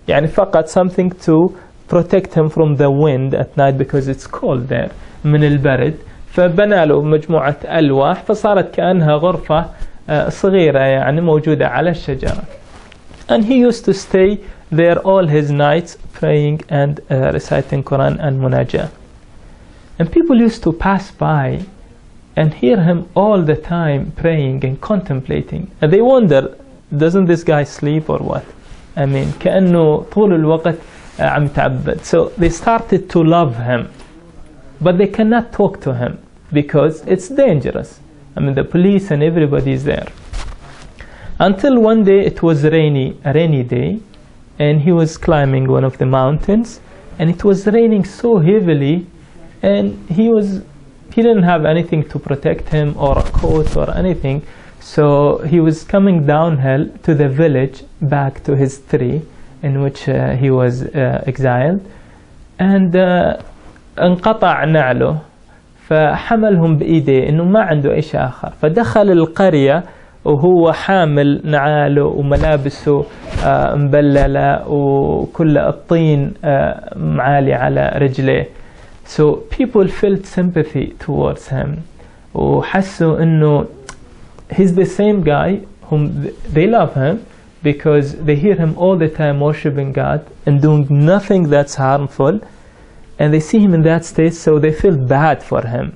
يعني فقط something to protect him from the wind at night because it's cold there, من البرد. فبنى له مجموعة ألواح فصارت كأنها غرفة صغيرة يعني موجودة على الشجرة. And he used to stay there all his nights praying and reciting Quran and munajah. And people used to pass by and hear him all the time praying and contemplating. And they wonder, doesn't this guy sleep or what? I mean, كأنه طول الوقت عم تعبد. So they started to love him. But they cannot talk to him because it's dangerous. I mean, the police and everybody is there. Until one day it was a rainy day, and he was climbing one of the mountains, and it was raining so heavily, and he didn't have anything to protect him or a coat or anything. So he was coming downhill to the village back to his tree in which he was exiled, and انقطع نعله فحملهم بإيديه إنه ما عنده أي شيء آخر. فدخل القرية وهو حامل نعاله وملابسه مبللة وكل الطين معالي على رجليه. So people felt sympathy towards him وحسوا إنه he's the same guy whom they love him because they hear him all the time worshiping God and doing nothing that's harmful, and they see him in that state, so they feel bad for him.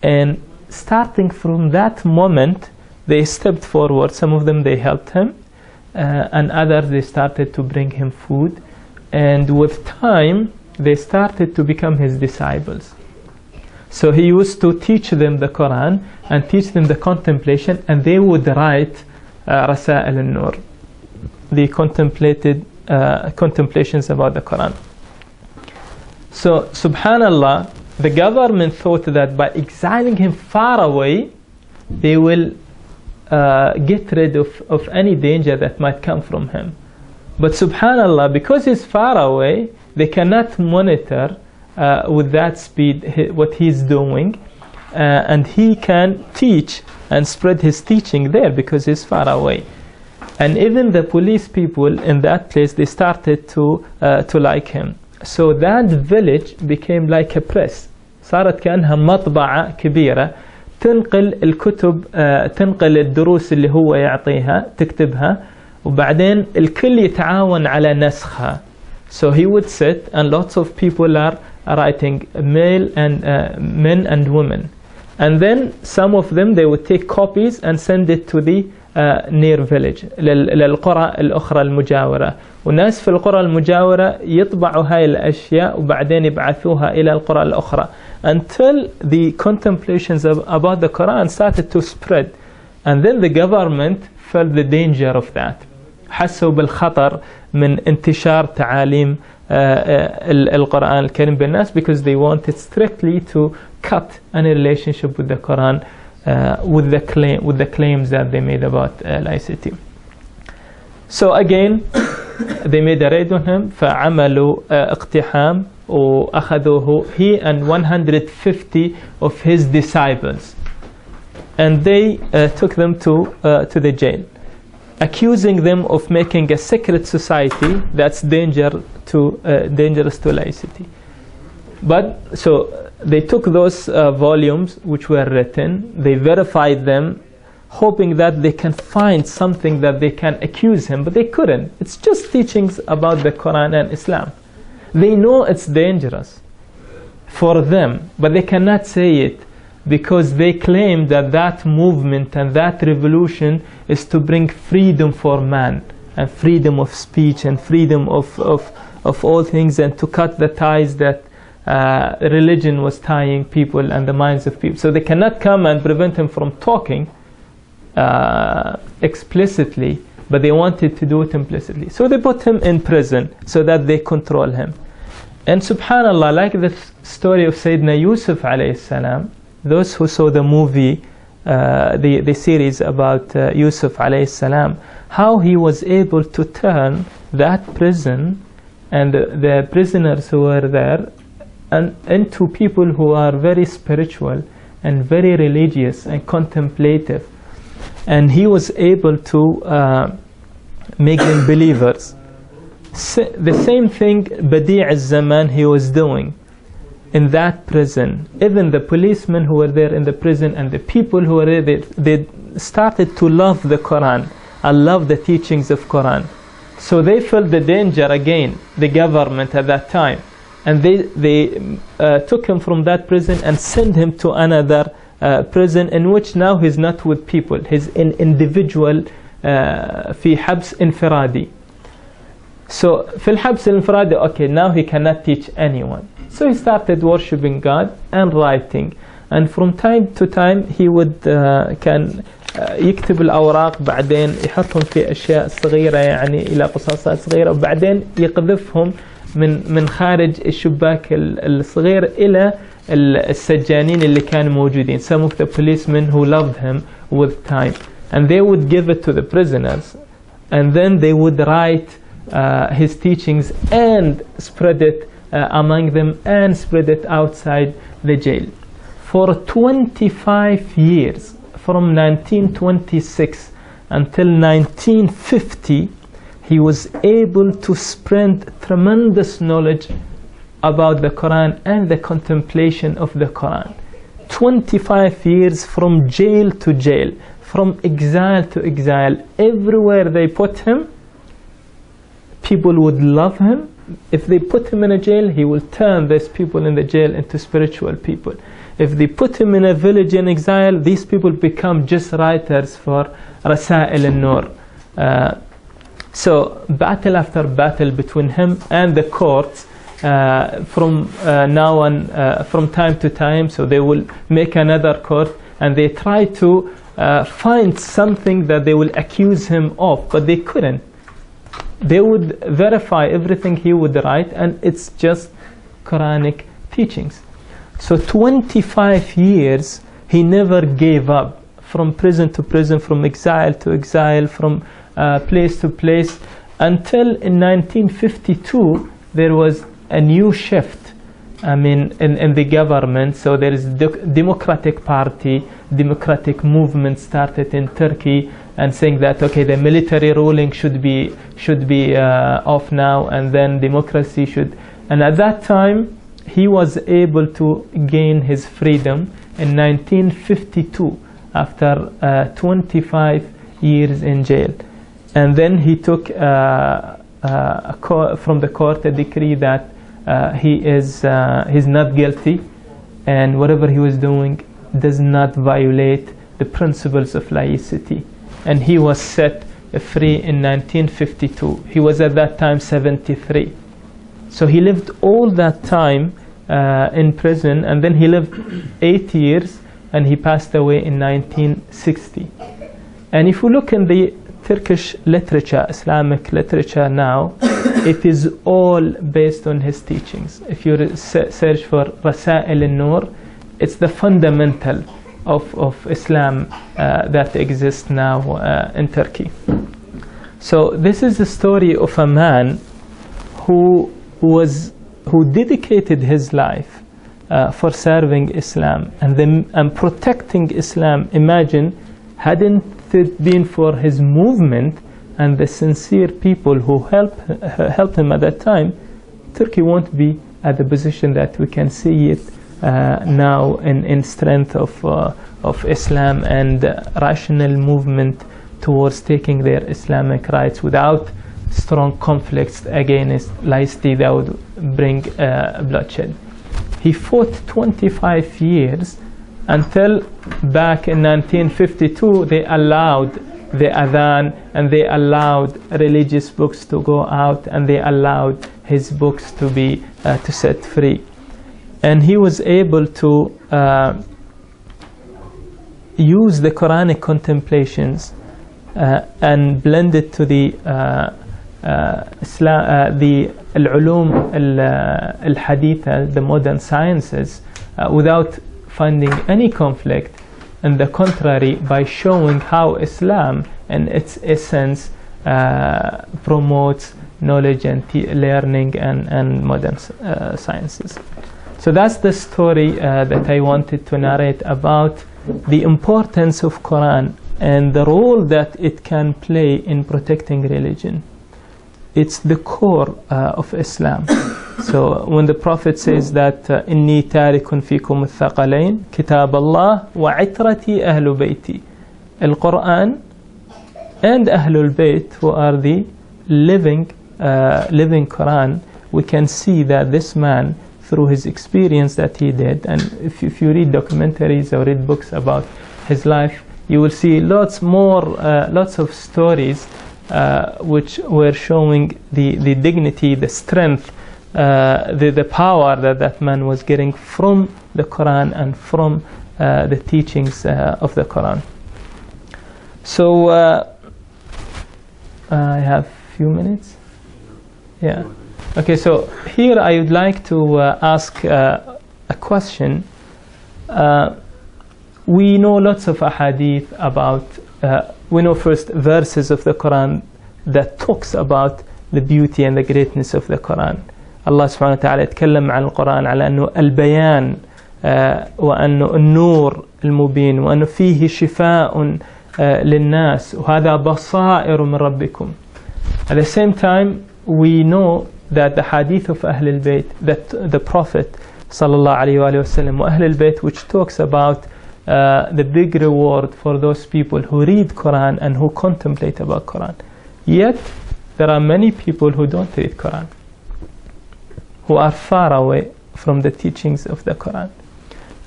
And starting from that moment they stepped forward. Some of them they helped him, and others they started to bring him food, and with time they started to become his disciples. So he used to teach them the Quran and teach them the contemplation, and they would write Rasail al-Nur, the contemplations about the Quran. So subhanallah, the government thought that by exiling him far away they will get rid of any danger that might come from him. But subhanallah, because he's far away, they cannot monitor with that speed what he's doing, and he can teach and spread his teaching there because he's far away. And even the police people in that place, they started to like him. So that village became like a press. صارت كأنها مطبعة كبيرة تنقل الكتب، تنقل الدروس اللي هو يعطيها تكتبها، وبعدين الكل يتعاون على نسخها. So he would sit and lots of people are writing, male and men and women. And then some of them they would take copies and send it to the near village للقرى الأخرى المجاورة، وناس في القرى المجاورة يطبعوا هاي الأشياء وبعدين يبعثوها إلى القرى الأخرى until the contemplations about the Quran started to spread. And then the government felt the danger of that. حسوا بالخطر من انتشار تعاليم القرآن الكريم بالناس because they wanted strictly to cut any relationship with the Quran with the claims that they made about laicity. So again they made a raid on him فعملوا اقتحام وأخذوه he and 150 of his disciples, and they took them to the jail, accusing them of making a secret society that's dangerous to laicity. But so they took those volumes which were written, they verified them, hoping that they can find something that they can accuse him, but they couldn't. It's just teachings about the Quran and Islam. They know it's dangerous for them, but they cannot say it because they claim that that movement and that revolution is to bring freedom for man and freedom of speech and freedom of all things, and to cut the ties that religion was tying people and the minds of people. So they cannot come and prevent him from talking explicitly, but they wanted to do it implicitly. So they put him in prison so that they control him. And subhanallah, like the story of Sayyidina Yusuf alayhi salam, those who saw the movie, the series about Yusuf alayhi salam, how he was able to turn that prison and the prisoners who were there and into people who are very spiritual and very religious and contemplative, and he was able to make them believers. The same thing Badi' al-Zaman he was doing in that prison. Even the policemen who were there in the prison and the people who were there, they started to love the Quran and love the teachings of Quran. So they felt the danger again, the government at that time. And they took him from that prison and sent him to another prison in which now he's not with people. He's an individual في حبس انفرادي. So في الحبس الانفرادي, okay, now he cannot teach anyone. So he started worshipping God and writing. And from time to time he would كان يكتب الأوراق, بعدين يحطهم في أشياء صغيرة يعني إلى قصاصات صغيرة, وبعدين يقذفهم من خارج الشباك الصغير إلى السجانين اللي كانوا موجودين. Some of the policemen who loved him with time, and they would give it to the prisoners, and then they would write his teachings and spread it among them and spread it outside the jail. For 25 years, from 1926 until 1950, he was able to spread tremendous knowledge about the Quran and the contemplation of the Quran. 25 years from jail to jail, from exile to exile. Everywhere they put him, people would love him. If they put him in a jail, he will turn these people in the jail into spiritual people. If they put him in a village in exile, these people become just writers for Rasail al-Nur. So battle after battle between him and the courts, from now on, from time to time. So they will make another court and they try to find something that they will accuse him of, but they couldn't. They would verify everything he would write, and it's just Quranic teachings. So 25 years he never gave up, from prison to prison, from exile to exile, from place to place, until in 1952 there was a new shift, I mean, in the government. So there is Democratic Party, democratic movement started in Turkey, and saying that okay, the military ruling should be off now, and then democracy should. And at that time he was able to gain his freedom in 1952 after 25 years in jail. And then he took from the court a decree that he's not guilty, and whatever he was doing does not violate the principles of laicity. And he was set free in 1952. He was at that time 73. So he lived all that time in prison, and then he lived 8 years, and he passed away in 1960. And if you look in the Turkish literature, Islamic literature now, it is all based on his teachings. If you search for Rasail al-Nur, it's the fundamental of Islam that exists now in Turkey. So this is the story of a man who dedicated his life for serving Islam and protecting Islam. Imagine, hadn't it been for his movement and the sincere people who helped him at that time, Turkey won't be at the position that we can see it now in strength of Islam and rational movement towards taking their Islamic rights without strong conflicts against laicity that would bring bloodshed. He fought 25 years until back in 1952 they allowed the adhan, and they allowed religious books to go out, and they allowed his books to be to set free. And he was able to use the Quranic contemplations and blend it to the al-ulum al-haditha, the modern sciences, without finding any conflict. On the contrary, by showing how Islam in its essence promotes knowledge and learning and modern sciences. So that's the story that I wanted to narrate about the importance of Quran and the role that it can play in protecting religion. it's the core of Islam. So when the Prophet says that إني تارك فيكم الثقلين كتاب الله وعترتي أهل بيتي, Al-Qur'an and Ahlul Bayt, who are the living Quran, we can see that this man, through his experience that he did, and if you read documentaries or read books about his life, you will see lots of stories which were showing the dignity, the strength, the power that man was getting from the Quran and from the teachings of the Quran. So I have a few minutes. Yeah. Okay, so here I would like to ask a question. We know lots of ahadith about, we know first verses of the Quran that talks about the beauty and the greatness of the Quran. Allah subhanahu wa ta'ala يتكلم عن القرآن على أنه البيان وأنه النور المبين وأنه فيه شفاء للناس وهذا بصائر من ربكم. At the same time, we know that the hadith of Ahl al-Bayt, that the Prophet sallallahu alayhi wa sallam, Ahl al-Bayt, which talks about the big reward for those people who read Quran and who contemplate about Quran. Yet there are many people who don't read Quran, who are far away from the teachings of the Quran.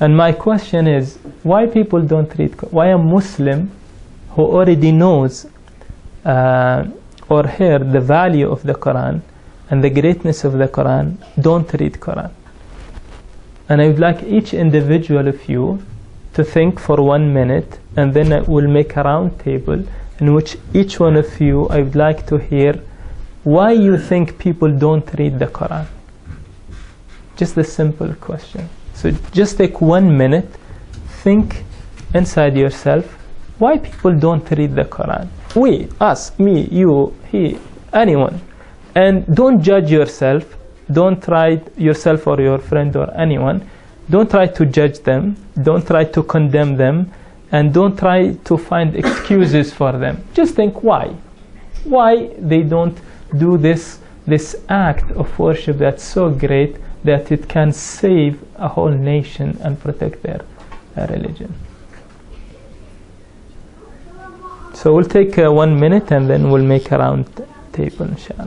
And my question is, why people don't read Quran? Why a Muslim who already knows or heard the value of the Quran and the greatness of the Quran don't read Quran? And I would like each individual of you to think for 1 minute, and then I will make a round table in which each one of you, I would like to hear why you think people don't read the Quran. Just a simple question. So just take 1 minute, think inside yourself, why people don't read the Quran? We, us, me, you, he, anyone. And don't judge yourself. Don't try yourself or your friend or anyone. Don't try to judge them. Don't try to condemn them. And don't try to find excuses for them. Just think why. Why they don't do this act of worship that's so great that it can save a whole nation and protect their religion. So we'll take 1 minute and then we'll make a round table, inshallah.